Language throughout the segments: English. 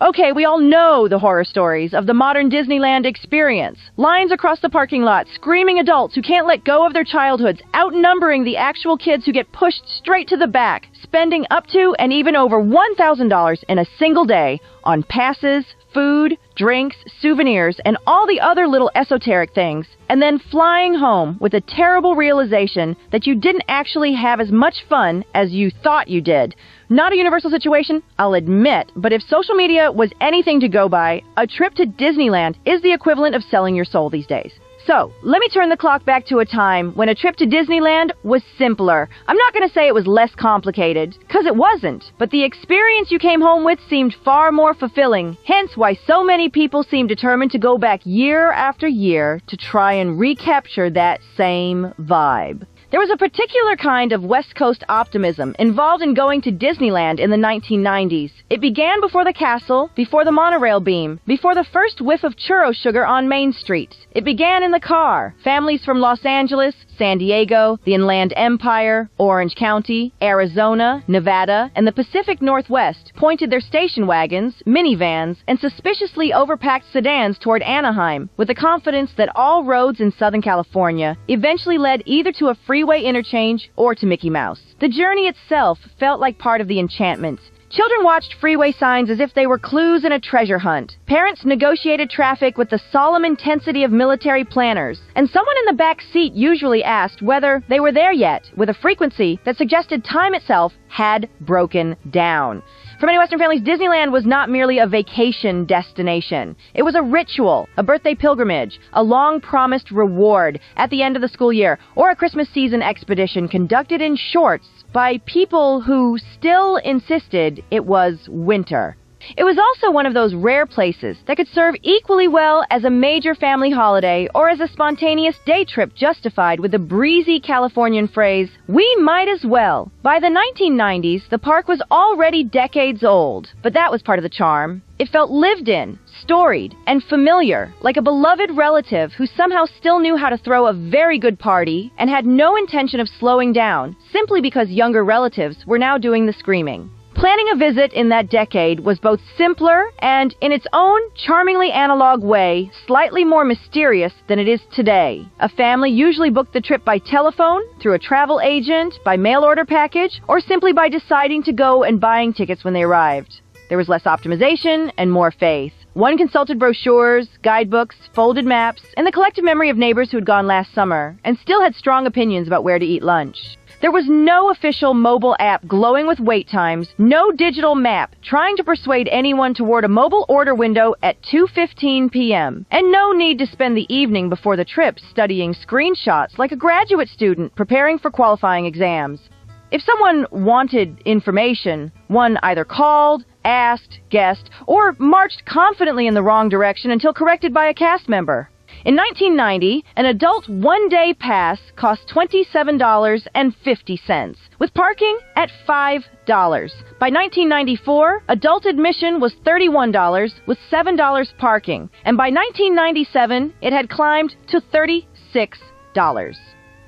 Okay, we all know the horror stories of the modern Disneyland experience. Lines across the parking lot, screaming adults who can't let go of their childhoods, outnumbering the actual kids who get pushed straight to the back, spending up to and even over $1,000 in a single day on passes, food, drinks, souvenirs, and all the other little esoteric things, and then flying home with a terrible realization that you didn't actually have as much fun as you thought you did. Not a universal situation, I'll admit, but if social media was anything to go by, a trip to Disneyland is the equivalent of selling your soul these days. So, let me turn the clock back to a time when a trip to Disneyland was simpler. I'm not going to say it was less complicated, because it wasn't, but the experience you came home with seemed far more fulfilling, hence why so many people seem determined to go back year after year to try and recapture that same vibe. There was a particular kind of West Coast optimism involved in going to Disneyland in the 1990s. It began before the castle, before the monorail beam, before the first whiff of churro sugar on Main Street. It began in the car. Families from Los Angeles, San Diego, the Inland Empire, Orange County, Arizona, Nevada, and the Pacific Northwest pointed their station wagons, minivans, and suspiciously overpacked sedans toward Anaheim with the confidence that all roads in Southern California eventually led either to a freeway interchange or to Mickey Mouse. The journey itself felt like part of the enchantment. Children watched freeway signs as if they were clues in a treasure hunt. Parents negotiated traffic with the solemn intensity of military planners. And someone in the back seat usually asked whether they were there yet, with a frequency that suggested time itself had broken down. For many Western families, Disneyland was not merely a vacation destination. It was a ritual, a birthday pilgrimage, a long-promised reward at the end of the school year, or a Christmas season expedition conducted in shorts by people who still insisted it was winter. It was also one of those rare places that could serve equally well as a major family holiday or as a spontaneous day trip justified with the breezy Californian phrase, "We might as well." By the 1990s, the park was already decades old, but that was part of the charm. It felt lived in, storied, and familiar, like a beloved relative who somehow still knew how to throw a very good party and had no intention of slowing down, simply because younger relatives were now doing the screaming. Planning a visit in that decade was both simpler and, in its own charmingly analog way, slightly more mysterious than it is today. A family usually booked the trip by telephone, through a travel agent, by mail order package, or simply by deciding to go and buying tickets when they arrived. There was less optimization and more faith. One consulted brochures, guidebooks, folded maps, and the collective memory of neighbors who had gone last summer and still had strong opinions about where to eat lunch. There was no official mobile app glowing with wait times, no digital map trying to persuade anyone toward a mobile order window at 2:15 p.m., and no need to spend the evening before the trip studying screenshots like a graduate student preparing for qualifying exams. If someone wanted information, one either called, asked, guessed, or marched confidently in the wrong direction until corrected by a cast member. In 1990, an adult one-day pass cost $27.50, with parking at $5. By 1994, adult admission was $31 with $7 parking, and by 1997, it had climbed to $36.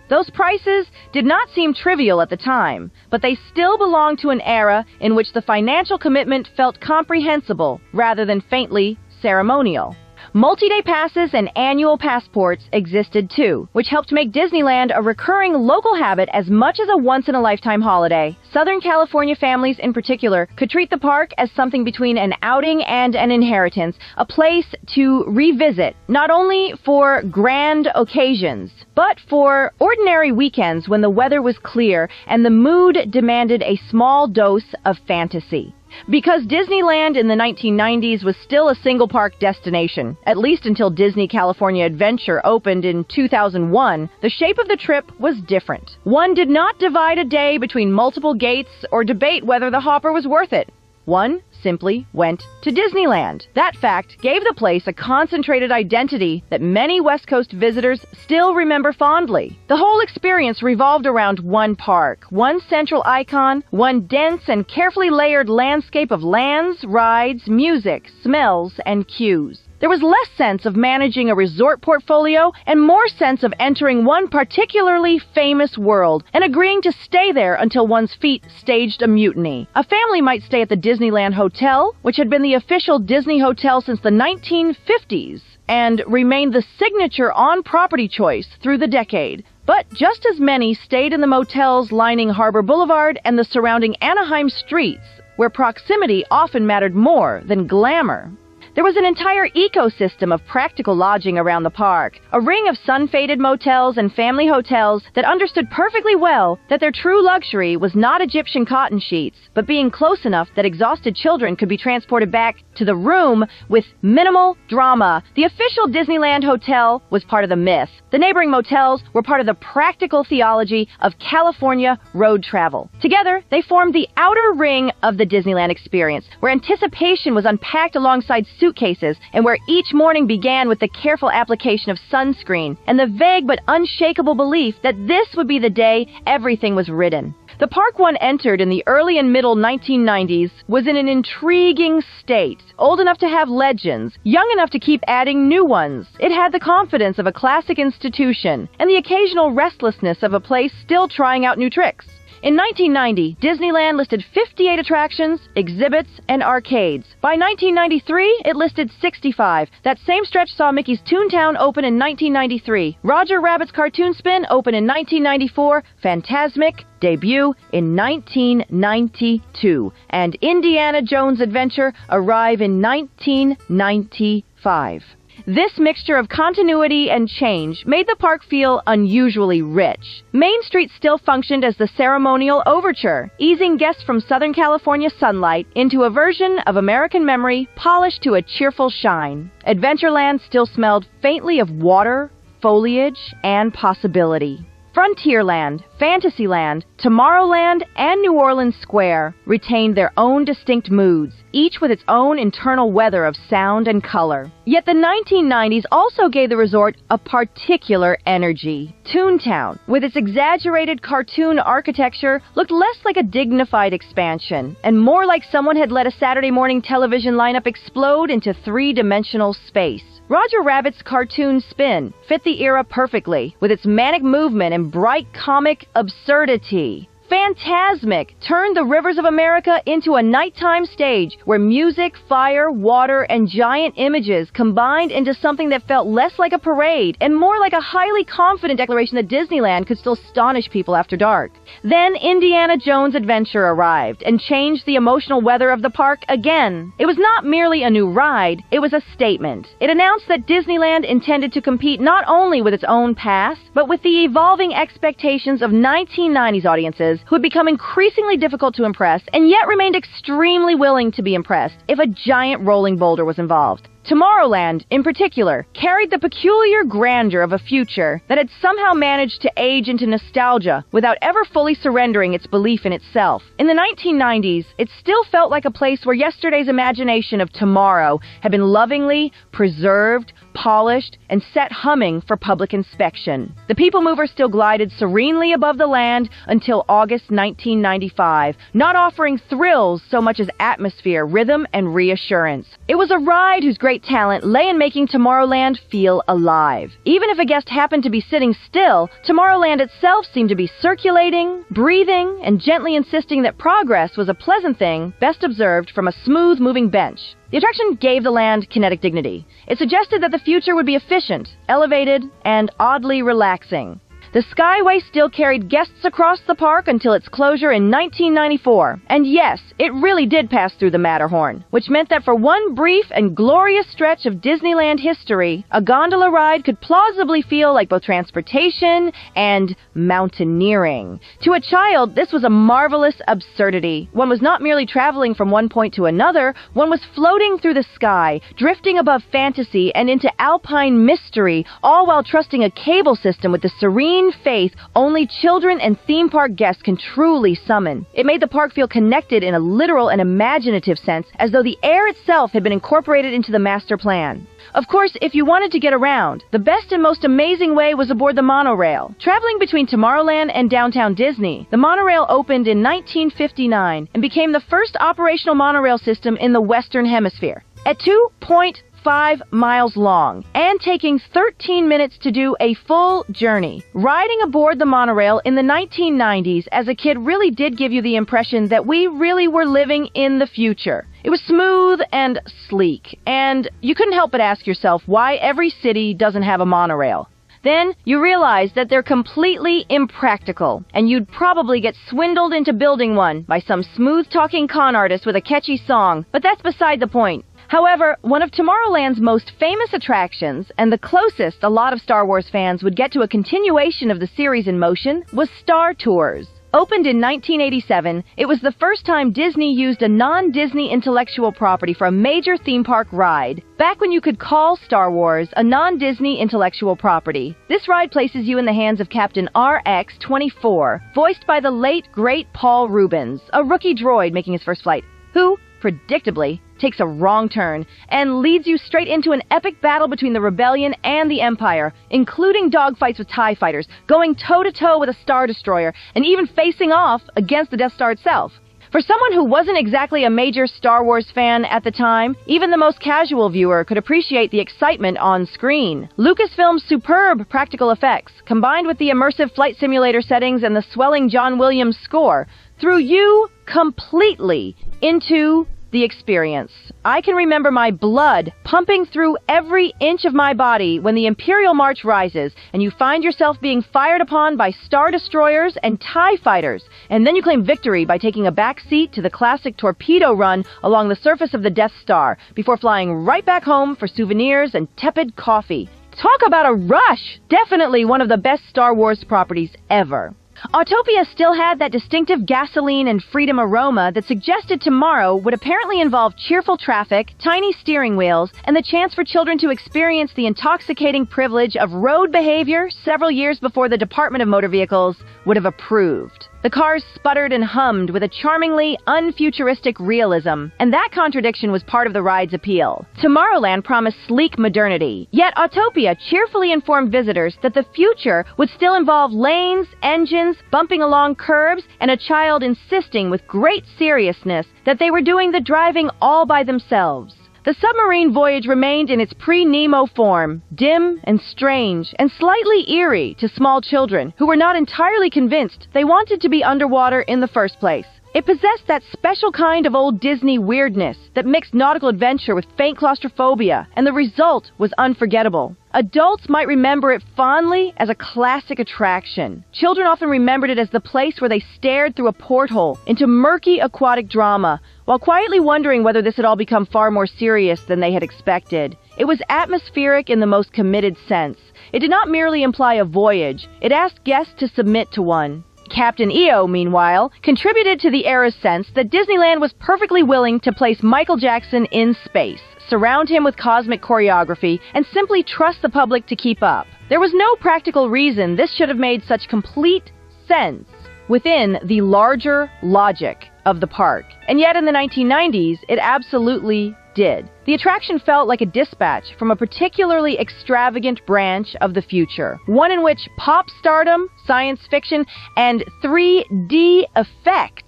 Those prices did not seem trivial at the time, but they still belonged to an era in which the financial commitment felt comprehensible rather than faintly ceremonial. Multi-day passes and annual passports existed too, which helped make Disneyland a recurring local habit as much as a once-in-a-lifetime holiday. Southern California families in particular could treat the park as something between an outing and an inheritance, a place to revisit, not only for grand occasions, but for ordinary weekends when the weather was clear and the mood demanded a small dose of fantasy. Because Disneyland in the 1990s was still a single-park destination, at least until Disney California Adventure opened in 2001, the shape of the trip was different. One did not divide a day between multiple gates or debate whether the hopper was worth it. One simply went to Disneyland. That fact gave the place a concentrated identity that many West Coast visitors still remember fondly. The whole experience revolved around one park, one central icon, one dense and carefully layered landscape of lands, rides, music, smells, and cues. There was less sense of managing a resort portfolio and more sense of entering one particularly famous world and agreeing to stay there until one's feet staged a mutiny. A family might stay at the Disneyland Hotel, which had been the official Disney hotel since the 1950s, and remained the signature on-property choice through the decade. But just as many stayed in the motels lining Harbor Boulevard and the surrounding Anaheim streets, where proximity often mattered more than glamour. There was an entire ecosystem of practical lodging around the park, a ring of sun-faded motels and family hotels that understood perfectly well that their true luxury was not Egyptian cotton sheets, but being close enough that exhausted children could be transported back to the room with minimal drama. The official Disneyland Hotel was part of the myth. The neighboring motels were part of the practical theology of California road travel. Together, they formed the outer ring of the Disneyland experience, where anticipation was unpacked alongside suitcases and where each morning began with the careful application of sunscreen and the vague but unshakable belief that this would be the day everything was written. The park one entered in the early and middle 1990s was in an intriguing state, old enough to have legends, young enough to keep adding new ones. It had the confidence of a classic institution and the occasional restlessness of a place still trying out new tricks. In 1990, Disneyland listed 58 attractions, exhibits, and arcades. By 1993, it listed 65. That same stretch saw Mickey's Toontown open in 1993, Roger Rabbit's Cartoon Spin open in 1994, Fantasmic debut in 1992, and Indiana Jones Adventure arrive in 1995. This mixture of continuity and change made the park feel unusually rich. Main Street still functioned as the ceremonial overture, easing guests from Southern California sunlight into a version of American memory polished to a cheerful shine. Adventureland still smelled faintly of water, foliage, and possibility. Frontierland, Fantasyland, Tomorrowland, and New Orleans Square retained their own distinct moods, each with its own internal weather of sound and color. Yet the 1990s also gave the resort a particular energy. Toontown, with its exaggerated cartoon architecture, looked less like a dignified expansion and more like someone had let a Saturday morning television lineup explode into three-dimensional space. Roger Rabbit's Cartoon Spin fit the era perfectly, with its manic movement and bright comic absurdity. Fantasmic turned the rivers of America into a nighttime stage where music, fire, water, and giant images combined into something that felt less like a parade and more like a highly confident declaration that Disneyland could still astonish people after dark. Then Indiana Jones Adventure arrived and changed the emotional weather of the park again. It was not merely a new ride, it was a statement. It announced that Disneyland intended to compete not only with its own past, but with the evolving expectations of 1990s audiences who had become increasingly difficult to impress and yet remained extremely willing to be impressed if a giant rolling boulder was involved. Tomorrowland, in particular, carried the peculiar grandeur of a future that had somehow managed to age into nostalgia without ever fully surrendering its belief in itself. In the 1990s, it still felt like a place where yesterday's imagination of tomorrow had been lovingly preserved, polished, and set humming for public inspection. The PeopleMover still glided serenely above the land until August 1995, not offering thrills so much as atmosphere, rhythm, and reassurance. It was a ride whose great talent lay in making Tomorrowland feel alive. Even if a guest happened to be sitting still, Tomorrowland itself seemed to be circulating, breathing, and gently insisting that progress was a pleasant thing, best observed from a smooth-moving bench. The attraction gave the land kinetic dignity. It suggested that the future would be efficient, elevated, and oddly relaxing. The Skyway still carried guests across the park until its closure in 1994. And yes, it really did pass through the Matterhorn, which meant that for one brief and glorious stretch of Disneyland history, a gondola ride could plausibly feel like both transportation and mountaineering. To a child, this was a marvelous absurdity. One was not merely traveling from one point to another, one was floating through the sky, drifting above fantasy and into alpine mystery, all while trusting a cable system with the serene faith only children and theme park guests can truly summon. It made the park feel connected in a literal and imaginative sense, as though the air itself had been incorporated into the master plan. Of course, if you wanted to get around, the best and most amazing way was aboard the Monorail. Traveling between Tomorrowland and downtown Disney, the Monorail opened in 1959 and became the first operational monorail system in the Western Hemisphere. At 2.5 5 miles long and taking 13 minutes to do a full journey. Riding aboard the monorail in the 1990s as a kid really did give you the impression that we really were living in the future. It was smooth and sleek, and you couldn't help but ask yourself why every city doesn't have a monorail. Then you realize that they're completely impractical, and you'd probably get swindled into building one by some smooth-talking con artist with a catchy song, but that's beside the point. However, one of Tomorrowland's most famous attractions, and the closest a lot of Star Wars fans would get to a continuation of the series in motion, was Star Tours. Opened in 1987, it was the first time Disney used a non-Disney intellectual property for a major theme park ride, back when you could call Star Wars a non-Disney intellectual property. This ride places you in the hands of Captain RX-24, voiced by the late, great Paul Reubens, a rookie droid making his first flight, who, predictably, takes a wrong turn and leads you straight into an epic battle between the Rebellion and the Empire, including dogfights with TIE fighters, going toe-to-toe with a Star Destroyer, and even facing off against the Death Star itself. For someone who wasn't exactly a major Star Wars fan at the time, even the most casual viewer could appreciate the excitement on screen. Lucasfilm's superb practical effects, combined with the immersive flight simulator settings and the swelling John Williams score, threw you completely into the experience. I can remember my blood pumping through every inch of my body when the Imperial March rises and you find yourself being fired upon by Star Destroyers and TIE fighters, and then you claim victory by taking a back seat to the classic torpedo run along the surface of the Death Star before flying right back home for souvenirs and tepid coffee. Talk about a rush! Definitely one of the best Star Wars properties ever. Autopia still had that distinctive gasoline and freedom aroma that suggested tomorrow would apparently involve cheerful traffic, tiny steering wheels, and the chance for children to experience the intoxicating privilege of road behavior several years before the Department of Motor Vehicles would have approved. The cars sputtered and hummed with a charmingly unfuturistic realism, and that contradiction was part of the ride's appeal. Tomorrowland promised sleek modernity, yet Autopia cheerfully informed visitors that the future would still involve lanes, engines, bumping along curbs, and a child insisting with great seriousness that they were doing the driving all by themselves. The submarine voyage remained in its pre-Nemo form, dim and strange and slightly eerie to small children who were not entirely convinced they wanted to be underwater in the first place. It possessed that special kind of old Disney weirdness that mixed nautical adventure with faint claustrophobia, and the result was unforgettable. Adults might remember it fondly as a classic attraction. Children often remembered it as the place where they stared through a porthole into murky aquatic drama, while quietly wondering whether this had all become far more serious than they had expected. It was atmospheric in the most committed sense. It did not merely imply a voyage. It asked guests to submit to one. Captain EO, meanwhile, contributed to the era's sense that Disneyland was perfectly willing to place Michael Jackson in space, surround him with cosmic choreography, and simply trust the public to keep up. There was no practical reason this should have made such complete sense within the larger logic of the park. And yet in the 1990s, it absolutely did. The attraction felt like a dispatch from a particularly extravagant branch of the future, one in which pop stardom, science fiction, and 3D effects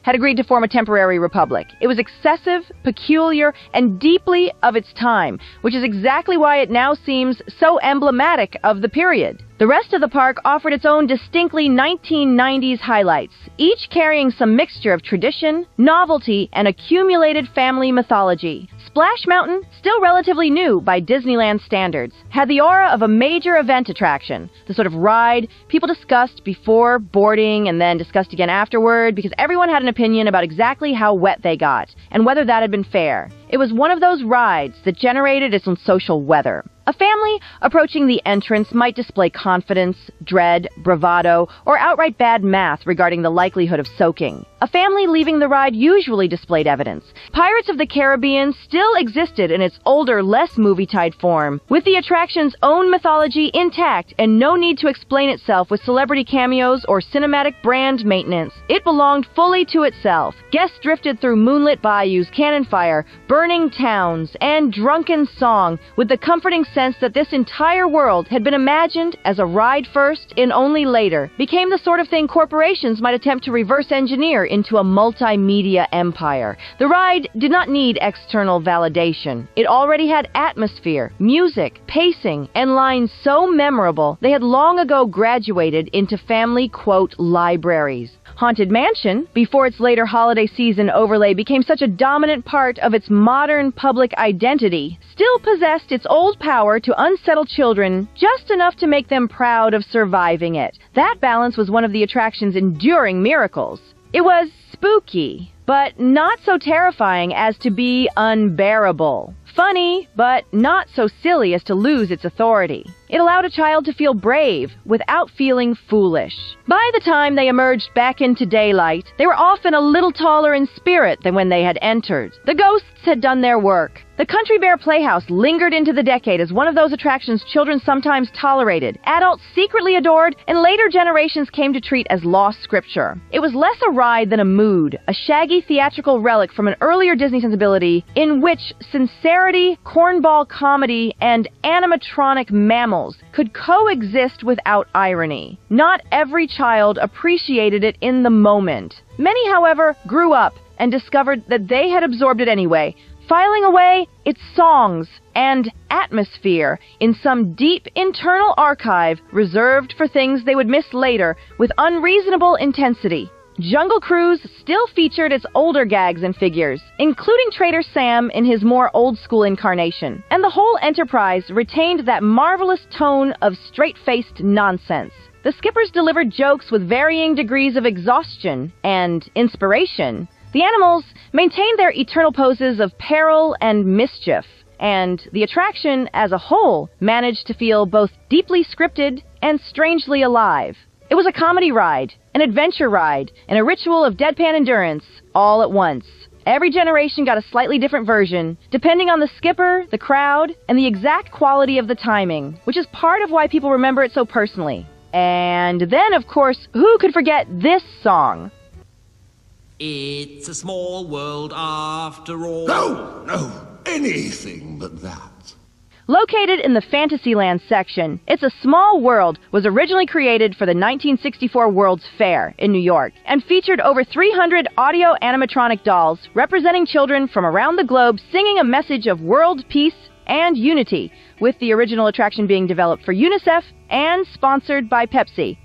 had agreed to form a temporary republic. It was excessive, peculiar, and deeply of its time, which is exactly why it now seems so emblematic of the period. The rest of the park offered its own distinctly 1990s highlights, each carrying some mixture of tradition, novelty, and accumulated family mythology. Splash Mountain, still relatively new by Disneyland standards, had the aura of a major event attraction, the sort of ride people discussed before boarding and then discussed again afterward because everyone had an opinion about exactly how wet they got and whether that had been fair. It was one of those rides that generated its own social weather. A family approaching the entrance might display confidence, dread, bravado, or outright bad math regarding the likelihood of soaking. A family leaving the ride usually displayed evidence. Pirates of the Caribbean still existed in its older, less movie-tied form, with the attraction's own mythology intact and no need to explain itself with celebrity cameos or cinematic brand maintenance. It belonged fully to itself. Guests drifted through moonlit bayous, cannon fire, burning towns, and drunken song with the comforting sense that this entire world had been imagined as a ride first and only later, became the sort of thing corporations might attempt to reverse engineer into a multimedia empire. The ride did not need external validation. It already had atmosphere, music, pacing, and lines so memorable they had long ago graduated into family, quote, libraries. Haunted Mansion, before its later holiday season overlay became such a dominant part of its modern public identity, still possessed its old power to unsettle children just enough to make them proud of surviving it. That balance was one of the attraction's enduring miracles. It was spooky, but not so terrifying as to be unbearable. Funny, but not so silly as to lose its authority. It allowed a child to feel brave without feeling foolish. By the time they emerged back into daylight, they were often a little taller in spirit than when they had entered. The ghosts had done their work. The Country Bear Playhouse lingered into the decade as one of those attractions children sometimes tolerated, adults secretly adored, and later generations came to treat as lost scripture. It was less a ride than a mood, a shaggy theatrical relic from an earlier Disney sensibility in which sincerity, cornball comedy, and animatronic mammals could coexist without irony. Not every child appreciated it in the moment. Many, however, grew up and discovered that they had absorbed it anyway, filing away its songs and atmosphere in some deep internal archive reserved for things they would miss later with unreasonable intensity. Jungle Cruise still featured its older gags and figures, including Trader Sam in his more old-school incarnation, and the whole enterprise retained that marvelous tone of straight-faced nonsense. The skippers delivered jokes with varying degrees of exhaustion and inspiration. The animals maintained their eternal poses of peril and mischief, and the attraction as a whole managed to feel both deeply scripted and strangely alive. It was a comedy ride, an adventure ride, and a ritual of deadpan endurance all at once. Every generation got a slightly different version, depending on the skipper, the crowd, and the exact quality of the timing, which is part of why people remember it so personally. And then, of course, who could forget this song? It's a small world after all. No, anything but that. Located in the Fantasyland section, It's a Small World was originally created for the 1964 World's Fair in New York and featured over 300 audio animatronic dolls representing children from around the globe singing a message of world peace and unity, with the original attraction being developed for UNICEF and sponsored by Pepsi.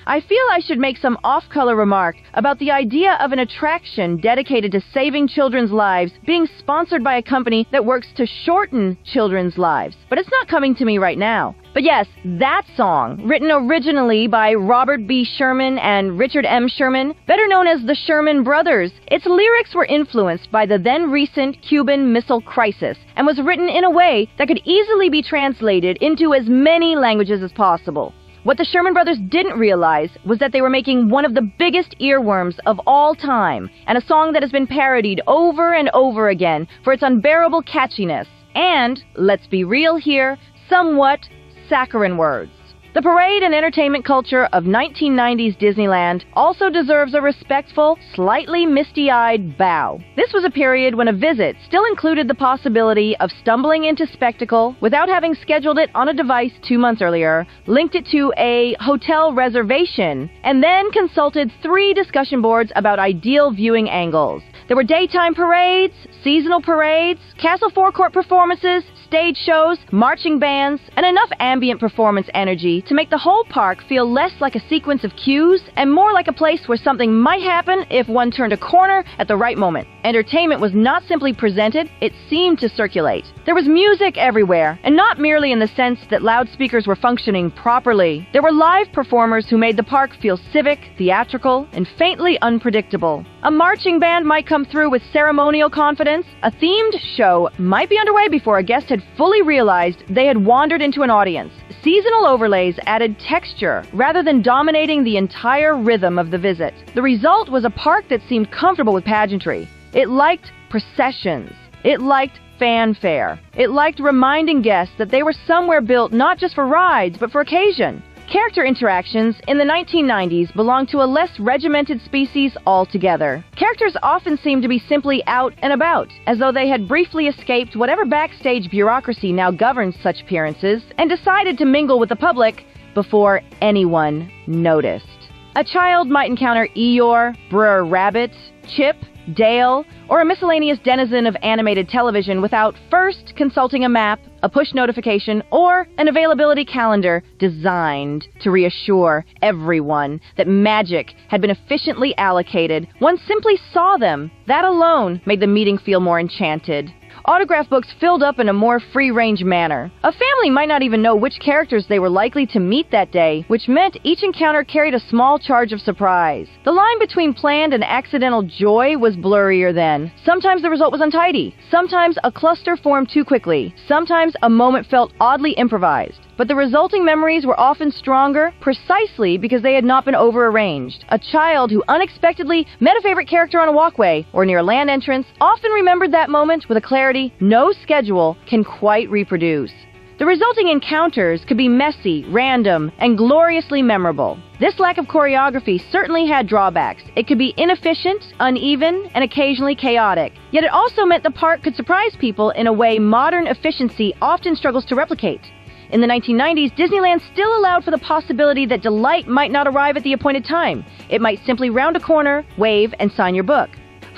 I feel I should make some off-color remark about the idea of an attraction dedicated to saving children's lives being sponsored by a company that works to shorten children's lives. But it's not coming to me right now. But yes, that song, written originally by Robert B. Sherman and Richard M. Sherman, better known as the Sherman Brothers, its lyrics were influenced by the then-recent Cuban Missile Crisis and was written in a way that could easily be translated into as many languages as possible. What the Sherman Brothers didn't realize was that they were making one of the biggest earworms of all time, and a song that has been parodied over and over again for its unbearable catchiness, and, let's be real here, somewhat saccharine words. The parade and entertainment culture of 1990s Disneyland also deserves a respectful, slightly misty-eyed bow. This was a period when a visit still included the possibility of stumbling into spectacle without having scheduled it on a device 2 months earlier, linked it to a hotel reservation, and then consulted 3 discussion boards about ideal viewing angles. There were daytime parades, seasonal parades, castle forecourt performances, stage shows, marching bands, and enough ambient performance energy to make the whole park feel less like a sequence of cues and more like a place where something might happen if one turned a corner at the right moment. Entertainment was not simply presented, it seemed to circulate. There was music everywhere, and not merely in the sense that loudspeakers were functioning properly. There were live performers who made the park feel civic, theatrical, and faintly unpredictable. A marching band might come through with ceremonial confidence. A themed show might be underway before a guest had fully realized they had wandered into an audience. Seasonal overlays added texture rather than dominating the entire rhythm of the visit. The result was a park that seemed comfortable with pageantry. It liked processions. It liked fanfare. It liked reminding guests that they were somewhere built not just for rides, but for occasion. Character interactions in the 1990s belonged to a less regimented species altogether. Characters often seemed to be simply out and about, as though they had briefly escaped whatever backstage bureaucracy now governs such appearances, and decided to mingle with the public before anyone noticed. A child might encounter Eeyore, Brer Rabbit, Chip, Dale, or a miscellaneous denizen of animated television without first consulting a map, a push notification, or an availability calendar designed to reassure everyone that magic had been efficiently allocated. One simply saw them. That alone made the meeting feel more enchanted. Autograph books filled up in a more free-range manner. A family might not even know which characters they were likely to meet that day, which meant each encounter carried a small charge of surprise. The line between planned and accidental joy was blurrier then. Sometimes the result was untidy. Sometimes a cluster formed too quickly. Sometimes a moment felt oddly improvised. But the resulting memories were often stronger precisely because they had not been over-arranged. A child who unexpectedly met a favorite character on a walkway or near a land entrance often remembered that moment with a clarity no schedule can quite reproduce. The resulting encounters could be messy, random, and gloriously memorable. This lack of choreography certainly had drawbacks. It could be inefficient, uneven, and occasionally chaotic. Yet it also meant the park could surprise people in a way modern efficiency often struggles to replicate. In the 1990s, Disneyland still allowed for the possibility that delight might not arrive at the appointed time. It might simply round a corner, wave, and sign your book.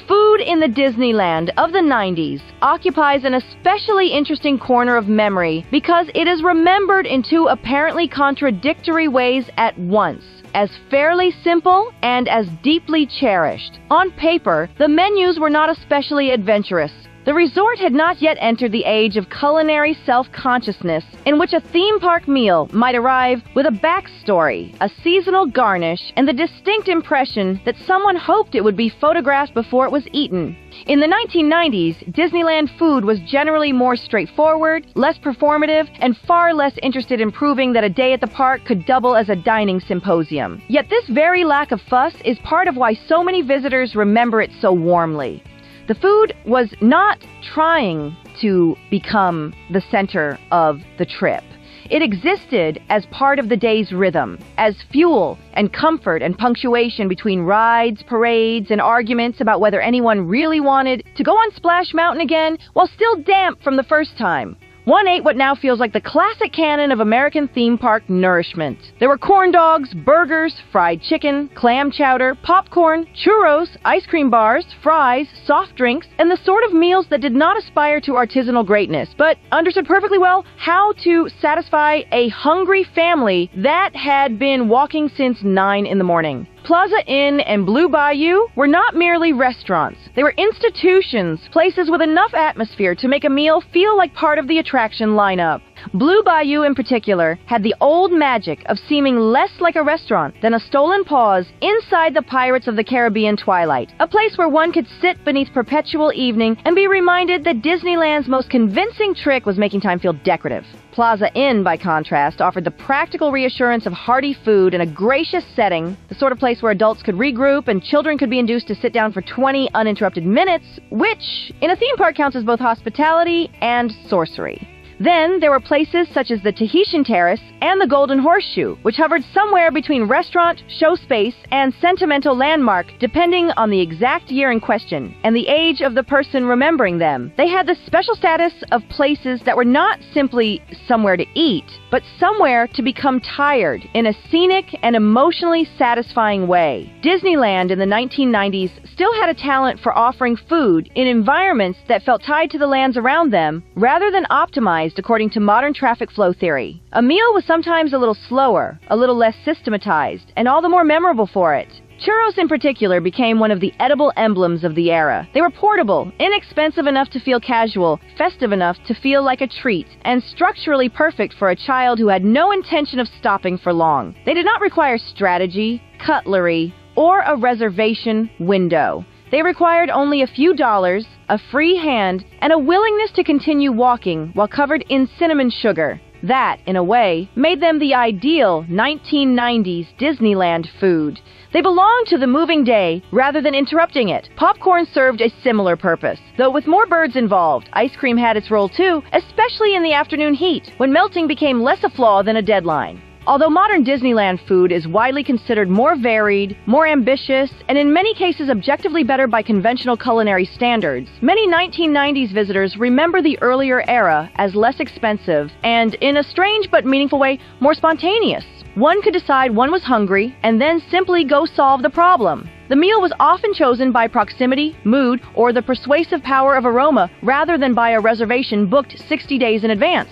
Food in the Disneyland of the 90s occupies an especially interesting corner of memory because it is remembered in two apparently contradictory ways at once, as fairly simple and as deeply cherished. On paper, the menus were not especially adventurous. The resort had not yet entered the age of culinary self-consciousness, in which a theme park meal might arrive with a backstory, a seasonal garnish, and the distinct impression that someone hoped it would be photographed before it was eaten. In the 1990s, Disneyland food was generally more straightforward, less performative, and far less interested in proving that a day at the park could double as a dining symposium. Yet this very lack of fuss is part of why so many visitors remember it so warmly. The food was not trying to become the center of the trip. It existed as part of the day's rhythm, as fuel and comfort and punctuation between rides, parades, and arguments about whether anyone really wanted to go on Splash Mountain again while still damp from the first time. One ate what now feels like the classic canon of American theme park nourishment. There were corn dogs, burgers, fried chicken, clam chowder, popcorn, churros, ice cream bars, fries, soft drinks, and the sort of meals that did not aspire to artisanal greatness, but understood perfectly well how to satisfy a hungry family that had been walking since 9 in the morning. Plaza Inn and Blue Bayou were not merely restaurants. They were institutions, places with enough atmosphere to make a meal feel like part of the attraction lineup. Blue Bayou in particular had the old magic of seeming less like a restaurant than a stolen pause inside the Pirates of the Caribbean twilight, a place where one could sit beneath perpetual evening and be reminded that Disneyland's most convincing trick was making time feel decorative. Plaza Inn, by contrast, offered the practical reassurance of hearty food in a gracious setting, the sort of place where adults could regroup and children could be induced to sit down for 20 uninterrupted minutes, which, in a theme park, counts as both hospitality and sorcery. Then there were places such as the Tahitian Terrace and the Golden Horseshoe, which hovered somewhere between restaurant, show space, and sentimental landmark, depending on the exact year in question and the age of the person remembering them. They had the special status of places that were not simply somewhere to eat, but somewhere to become tired in a scenic and emotionally satisfying way. Disneyland in the 1990s still had a talent for offering food in environments that felt tied to the lands around them rather than optimized according to modern traffic flow theory. A meal was sometimes a little slower, a little less systematized, and all the more memorable for it. Churros in particular became one of the edible emblems of the era. They were portable, inexpensive enough to feel casual, festive enough to feel like a treat, and structurally perfect for a child who had no intention of stopping for long. They did not require strategy, cutlery, or a reservation window. They required only a few dollars, a free hand, and a willingness to continue walking while covered in cinnamon sugar. That, in a way, made them the ideal 1990s Disneyland food. They belonged to the moving day rather than interrupting it. Popcorn served a similar purpose, though with more birds involved. Ice cream had its role too, especially in the afternoon heat, when melting became less a flaw than a deadline. Although modern Disneyland food is widely considered more varied, more ambitious, and in many cases objectively better by conventional culinary standards, many 1990s visitors remember the earlier era as less expensive and, in a strange but meaningful way, more spontaneous. One could decide one was hungry and then simply go solve the problem. The meal was often chosen by proximity, mood, or the persuasive power of aroma rather than by a reservation booked 60 days in advance.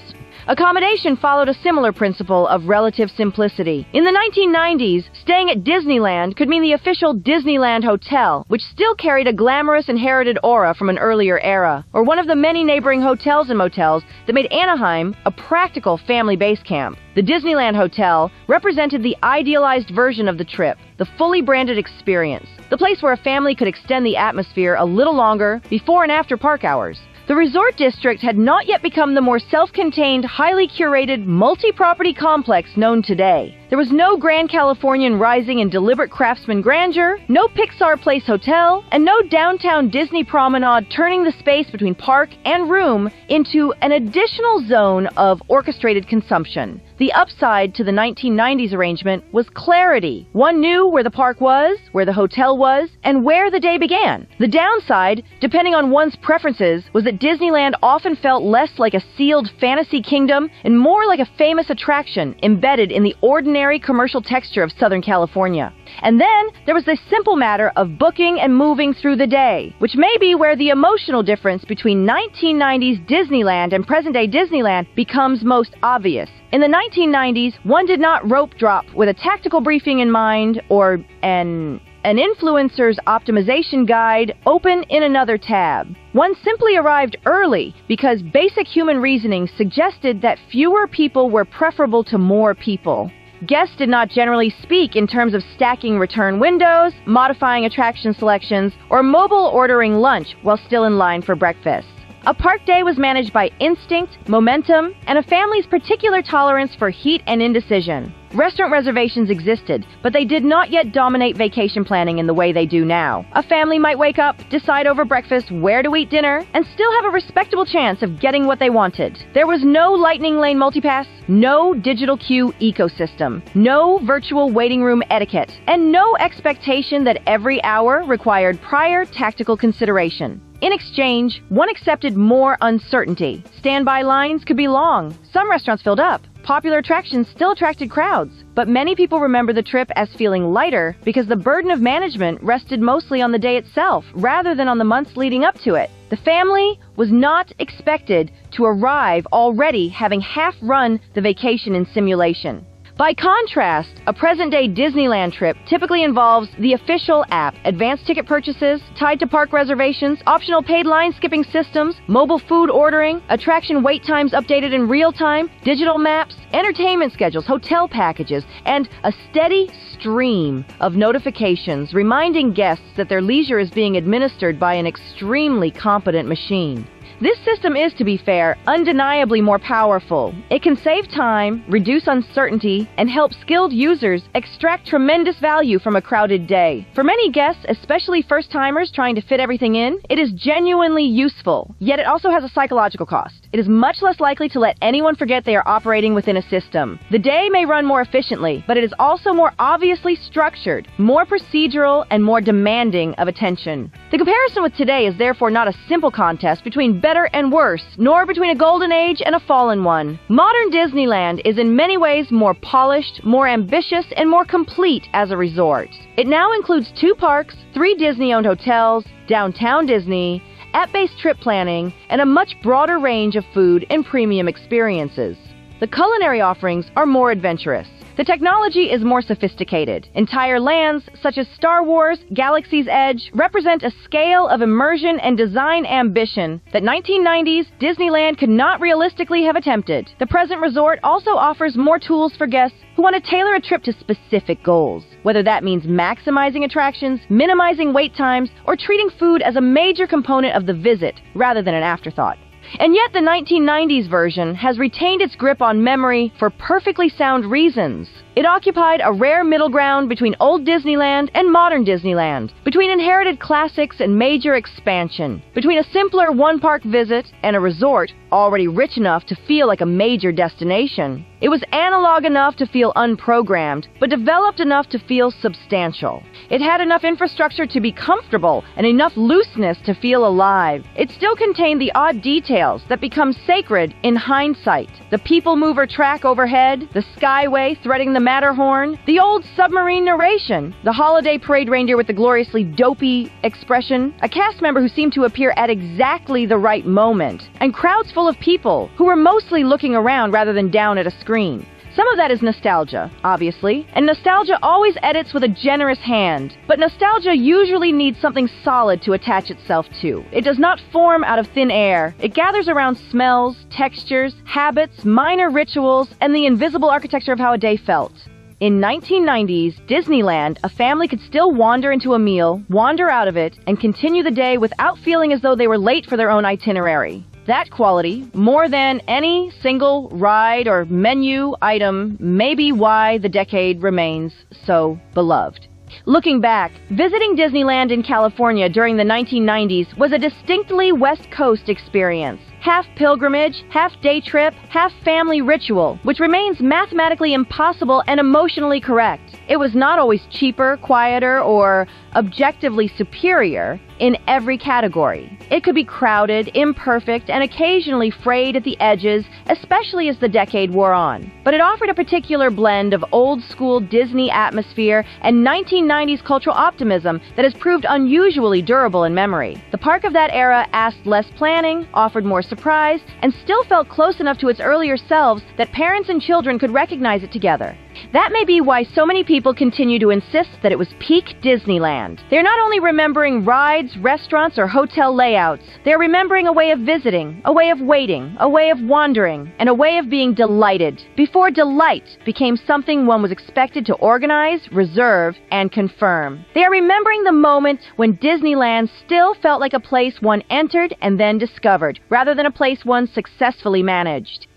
Accommodation followed a similar principle of relative simplicity. In the 1990s, staying at Disneyland could mean the official Disneyland Hotel, which still carried a glamorous inherited aura from an earlier era, or one of the many neighboring hotels and motels that made Anaheim a practical family base camp. The Disneyland Hotel represented the idealized version of the trip, the fully branded experience, the place where a family could extend the atmosphere a little longer before and after park hours. The resort district had not yet become the more self-contained, highly curated, multi-property complex known today. There was no Grand Californian rising in deliberate craftsman grandeur, no Pixar Place Hotel, and no downtown Disney promenade turning the space between park and room into an additional zone of orchestrated consumption. The upside to the 1990s arrangement was clarity. One knew where the park was, where the hotel was, and where the day began. The downside, depending on one's preferences, was that Disneyland often felt less like a sealed fantasy kingdom and more like a famous attraction embedded in the ordinary commercial texture of Southern California. And then there was the simple matter of booking and moving through the day, which may be where the emotional difference between 1990s Disneyland and present-day Disneyland becomes most obvious. In the 1990s, one did not rope drop with a tactical briefing in mind or an influencer's optimization guide open in another tab. One simply arrived early because basic human reasoning suggested that fewer people were preferable to more people. Guests did not generally speak in terms of stacking return windows, modifying attraction selections, or mobile ordering lunch while still in line for breakfast. A park day was managed by instinct, momentum, and a family's particular tolerance for heat and indecision. Restaurant reservations existed, but they did not yet dominate vacation planning in the way they do now. A family might wake up, decide over breakfast where to eat dinner, and still have a respectable chance of getting what they wanted. There was no lightning lane multipass, no digital queue ecosystem, no virtual waiting room etiquette, and no expectation that every hour required prior tactical consideration. In exchange, one accepted more uncertainty. Standby lines could be long. Some restaurants filled up. Popular attractions still attracted crowds, but many people remember the trip as feeling lighter because the burden of management rested mostly on the day itself rather than on the months leading up to it. The family was not expected to arrive already having half-run the vacation in simulation. By contrast, a present-day Disneyland trip typically involves the official app, advanced ticket purchases, tied to park reservations, optional paid line skipping systems, mobile food ordering, attraction wait times updated in real time, digital maps, entertainment schedules, hotel packages, and a steady stream of notifications reminding guests that their leisure is being administered by an extremely competent machine. This system is, to be fair, undeniably more powerful. It can save time, reduce uncertainty, and help skilled users extract tremendous value from a crowded day. For many guests, especially first-timers trying to fit everything in, it is genuinely useful. Yet it also has a psychological cost. It is much less likely to let anyone forget they are operating within a system. The day may run more efficiently, but it is also more obviously structured, more procedural, and more demanding of attention. The comparison with today is therefore not a simple contest between better and worse, nor between a golden age and a fallen one. Modern Disneyland is in many ways more polished, more ambitious, and more complete as a resort. It now includes 2 parks, 3 Disney-owned hotels, downtown Disney, app-based trip planning, and a much broader range of food and premium experiences. The culinary offerings are more adventurous. The technology is more sophisticated. Entire lands, such as Star Wars, Galaxy's Edge, represent a scale of immersion and design ambition that 1990s Disneyland could not realistically have attempted. The present resort also offers more tools for guests who want to tailor a trip to specific goals, whether that means maximizing attractions, minimizing wait times, or treating food as a major component of the visit rather than an afterthought. And yet the 1990s version has retained its grip on memory for perfectly sound reasons. It occupied a rare middle ground between old Disneyland and modern Disneyland, between inherited classics and major expansion, between a simpler one-park visit and a resort already rich enough to feel like a major destination. It was analog enough to feel unprogrammed, but developed enough to feel substantial. It had enough infrastructure to be comfortable and enough looseness to feel alive. It still contained the odd details that become sacred in hindsight. The PeopleMover track overhead, the Skyway threading the Matterhorn, the old Submarine narration, the holiday parade reindeer with the gloriously dopey expression, a cast member who seemed to appear at exactly the right moment, and crowds full of people who were mostly looking around rather than down at a screen. Some of that is nostalgia, obviously, and nostalgia always edits with a generous hand. But nostalgia usually needs something solid to attach itself to. It does not form out of thin air. It gathers around smells, textures, habits, minor rituals, and the invisible architecture of how a day felt. In 1990s Disneyland, a family could still wander into a meal, wander out of it, and continue the day without feeling as though they were late for their own itinerary. That quality, more than any single ride or menu item, may be why the decade remains so beloved. Looking back, visiting Disneyland in California during the 1990s was a distinctly West Coast experience. Half pilgrimage, half day trip, half family ritual, which remains mathematically impossible and emotionally correct. It was not always cheaper, quieter, or objectively superior in every category. It could be crowded, imperfect, and occasionally frayed at the edges, especially as the decade wore on. But it offered a particular blend of old-school Disney atmosphere and 1990s cultural optimism that has proved unusually durable in memory. The park of that era asked less planning, offered more surprise, and still felt close enough to its earlier selves that parents and children could recognize it together. That may be why so many people continue to insist that it was peak Disneyland. They're not only remembering rides, restaurants, or hotel layouts, they're remembering a way of visiting, a way of waiting, a way of wandering, and a way of being delighted, before delight became something one was expected to organize, reserve, and confirm. They are remembering the moment when Disneyland still felt like a place one entered and then discovered, rather than a place one successfully managed.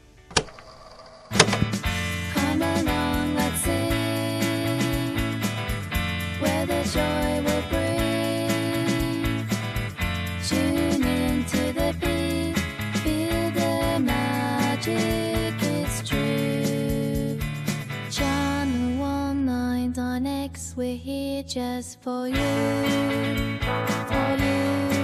Joy will bring. Tune into the beat, feel the magic, it's true. Channel 199X, we're here just for you, for you.